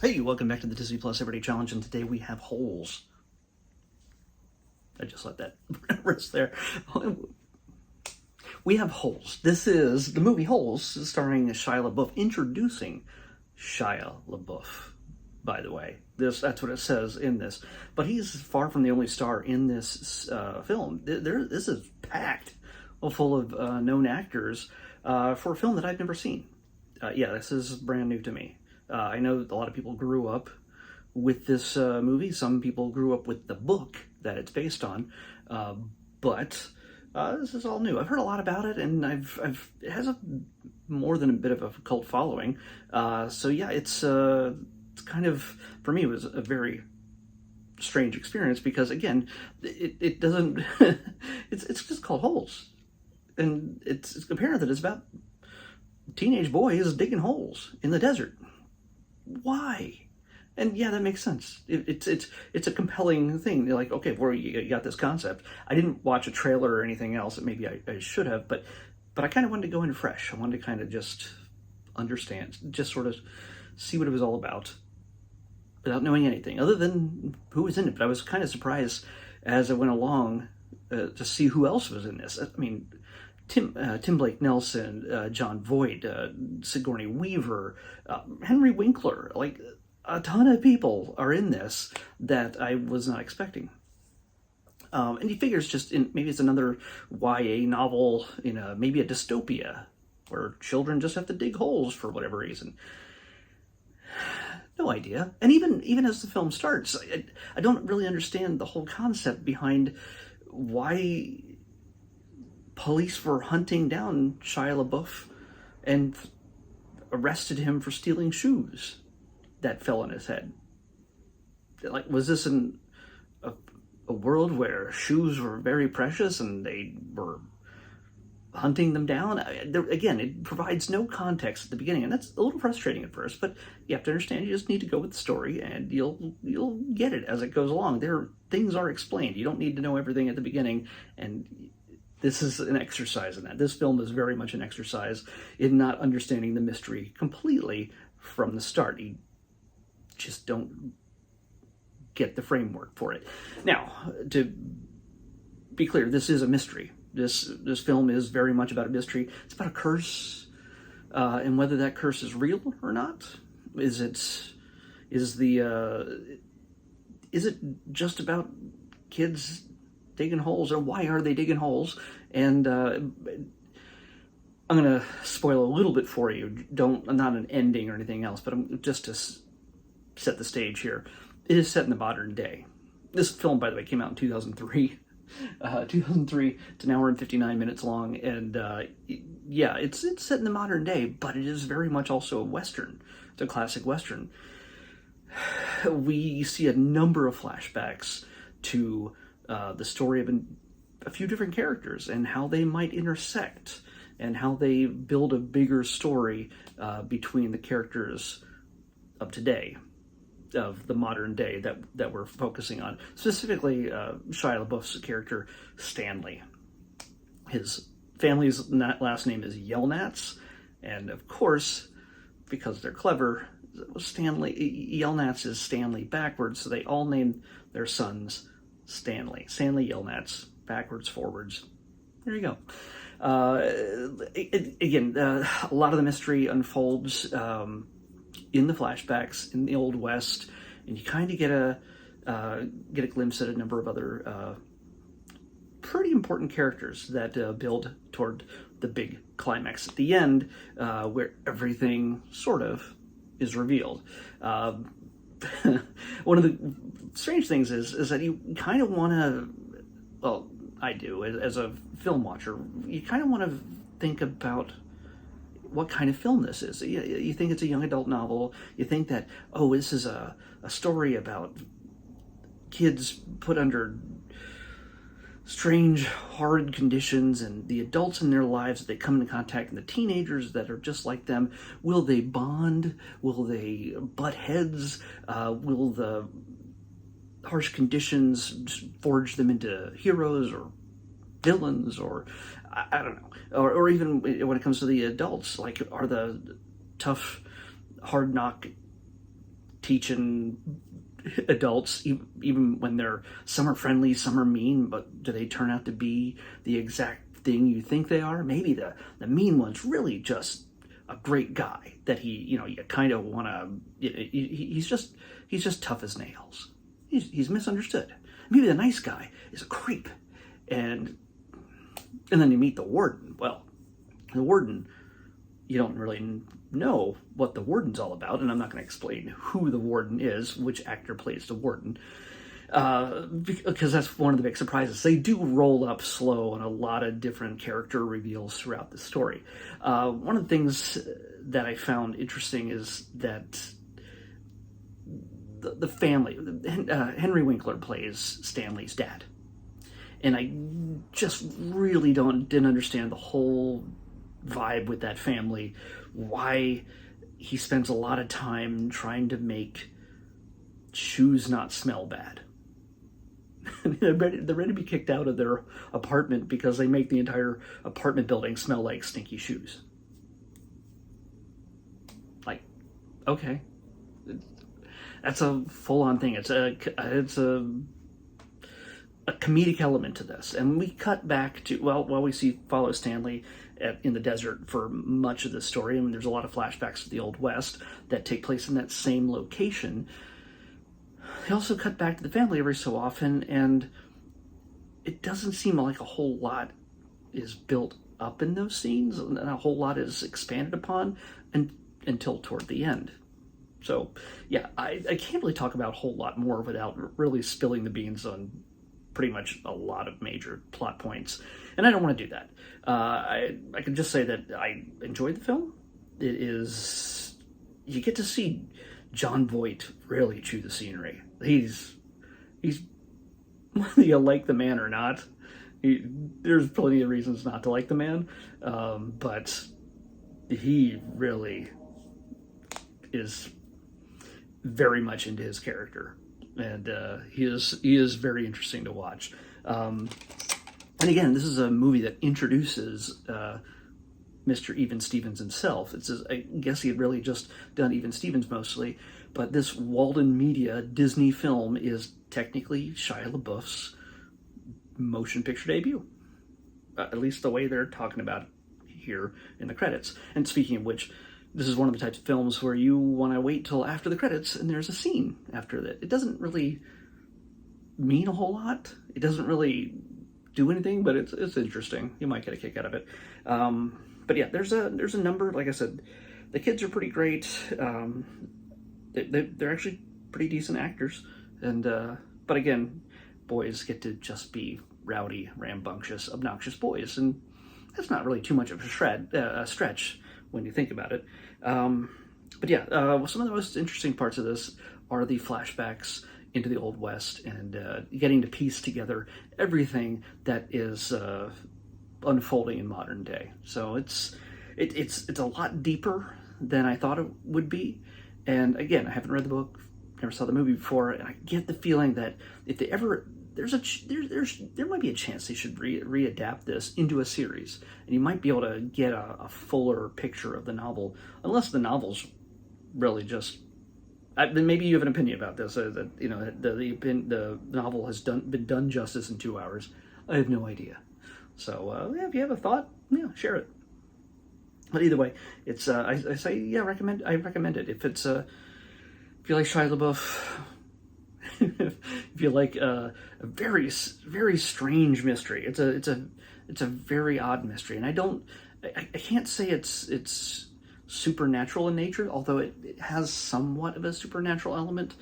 Hey, welcome back to the Disney Plus Everyday Challenge, and today we have Holes. I just let that rest there. We have Holes. This is the movie Holes, starring Shia LaBeouf, introducing Shia LaBeouf, by the way. That's what it says in this. But he's far from the only star in this film. This is packed full of known actors for a film that I've never seen. Yeah, this is brand new to me. I know a lot of people grew up with this movie. Some people grew up with the book that it's based on, but this is all new. I've heard a lot about it, and it has more than a bit of a cult following. So yeah, it's kind of, for me, it was a very strange experience because, again, it doesn't. it's just called Holes, and it's apparent that it's about teenage boys digging holes in the desert. Why? And yeah, that makes sense. It's a compelling thing. You're like, okay, well, you got this concept. I didn't watch a trailer or anything else. Maybe I should have, but I kind of wanted to go in fresh. I wanted to kind of just understand, just sort of see what it was all about without knowing anything other than who was in it. But I was kind of surprised as I went along to see who else was in this. I mean, Tim Blake Nelson, John Voight, Sigourney Weaver, Henry Winkler, like a ton of people are in this that I was not expecting. And he figures maybe it's another YA novel in maybe a dystopia where children just have to dig holes for whatever reason. No idea. And even as the film starts, I don't really understand the whole concept behind why police were hunting down Shia LaBeouf and arrested him for stealing shoes that fell on his head. Like, was this a world where shoes were very precious and they were hunting them down? Again, it provides no context at the beginning, and that's a little frustrating at first, but you have to understand, you just need to go with the story and you'll get it as it goes along. Things are explained. You don't need to know everything at the beginning, and this is an exercise in that. This film is very much an exercise in not understanding the mystery completely from the start. You just don't get the framework for it. Now, to be clear, this is a mystery. This film is very much about a mystery. It's about a curse, and whether that curse is real or not. Is it just about kids digging holes, or why are they digging holes? And I'm going to spoil a little bit for you. Not an ending or anything else, but just to set the stage here. It is set in the modern day. This film, by the way, came out in 2003. 2003. It's an hour and 59 minutes long, and yeah, it's set in the modern day, but it is very much also a Western. It's a classic Western. We see a number of flashbacks to the story of a few different characters and how they might intersect and how they build a bigger story between the characters of today, of the modern day that we're focusing on. Specifically, Shia LaBeouf's character, Stanley. His family's last name is Yelnats, and of course, because they're clever, Yelnats is Stanley backwards, so they all named their sons Stanley Yelnats, backwards, forwards. There you go. Again, a lot of the mystery unfolds in the flashbacks in the Old West, and you kind of get a glimpse at a number of other pretty important characters that build toward the big climax at the end, where everything sort of is revealed. One of the strange things is that you kind of want to, well, I do, as a film watcher, you kind of want to think about what kind of film this is. You think it's a young adult novel. You think that, oh, this is a story about kids put under strange, horrid conditions, and the adults in their lives that they come into contact, and the teenagers that are just like them. Will they bond? Will they butt heads? Will the harsh conditions forge them into heroes or villains, or I don't know, or even when it comes to the adults, like, are the tough, hard knock teaching adults, even when some are friendly, some are mean, but do they turn out to be the exact thing you think they are? Maybe the mean one's really just a great guy that you kind of want to, he's just tough as nails. He's misunderstood. Maybe the nice guy is a creep. And then you meet the warden. Well, the warden, you don't really know what the warden's all about, and I'm not going to explain who the warden is, which actor plays the warden, because that's one of the big surprises. They do roll up slow on a lot of different character reveals throughout the story. One of the things that I found interesting is that the family, Henry Winkler plays Stanley's dad, and I just really didn't understand the whole vibe with that family, why he spends a lot of time trying to make shoes not smell bad. They're ready to be kicked out of their apartment because they make the entire apartment building smell like stinky shoes. Like, okay, that's a full-on thing. It's a comedic element to this, and we cut back to while we follow Stanley in the desert for much of the story. I mean, there's a lot of flashbacks to the Old West that take place in that same location. They also cut back to the family every so often, and it doesn't seem like a whole lot is built up in those scenes, and a whole lot is expanded upon until toward the end. So, yeah, I can't really talk about a whole lot more without really spilling the beans on pretty much a lot of major plot points, and I don't want to do that. I can just say that I enjoyed the film. It is, you get to see Jon Voight really chew the scenery. He's whether you like the man or not, there's plenty of reasons not to like the man, but he really is very much into his character. And he is very interesting to watch. And again, this is a movie that introduces Mr. Even Stevens himself. I guess he had really just done Even Stevens mostly, but this Walden Media Disney film is technically Shia LaBeouf's motion picture debut. At least the way they're talking about it here in the credits. And speaking of which, this is one of the types of films where you want to wait till after the credits and there's a scene after that. It doesn't really mean a whole lot. It doesn't really do anything, but it's interesting. You might get a kick out of it. But yeah, there's a number. Like I said, the kids are pretty great. They're actually pretty decent actors. And but again, boys get to just be rowdy, rambunctious, obnoxious boys, and that's not really too much of a stretch when you think about it. But yeah, some of the most interesting parts of this are the flashbacks into the Old West and getting to piece together everything that is unfolding in modern day. So it's a lot deeper than I thought it would be. And again, I haven't read the book, never saw the movie before, and I get the feeling that if they ever there might be a chance they should readapt this into a series, and you might be able to get a fuller picture of the novel, unless the novel's really just. Then maybe you have an opinion about this. That the novel has been done justice in 2 hours. I have no idea. So if you have a thought, share it. But either way, it's I say I recommend it if it's if you like Shia LaBeouf. If you like a very, very strange mystery, it's a very odd mystery, and I can't say it's supernatural in nature, although it has somewhat of a supernatural element,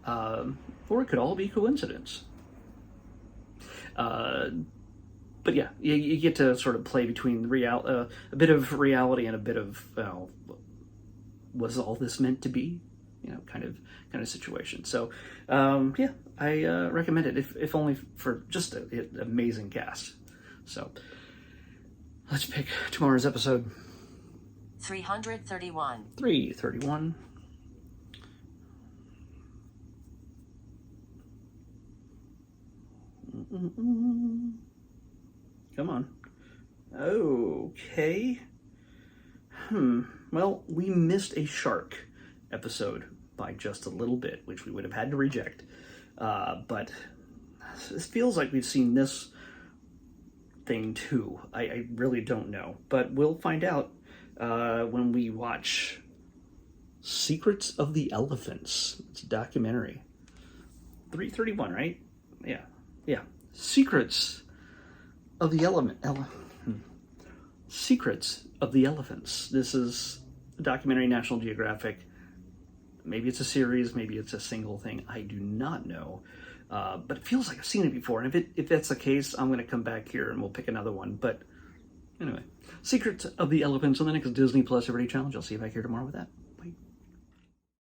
or it could all be coincidence. But yeah, you get to sort of play between a bit of reality and a bit of was all this meant to be? Kind of situation. So, I recommend it, if only for just an amazing cast. So, let's pick tomorrow's episode. 331. 331. Come on. Okay. Well, we missed a shark episode by just a little bit, which we would have had to reject. But it feels like we've seen this thing too. I really don't know, but we'll find out when we watch Secrets of the Elephants. It's a documentary. 3:31, right? Yeah. Secrets of the Secrets of the Elephants. This is a documentary, National Geographic. Maybe it's a series, maybe it's a single thing. I do not know. But it feels like I've seen it before. And if that's the case, I'm going to come back here and we'll pick another one. But anyway, Secrets of the Elephants on the next Disney Plus Everyday Challenge. I'll see you back here tomorrow with that.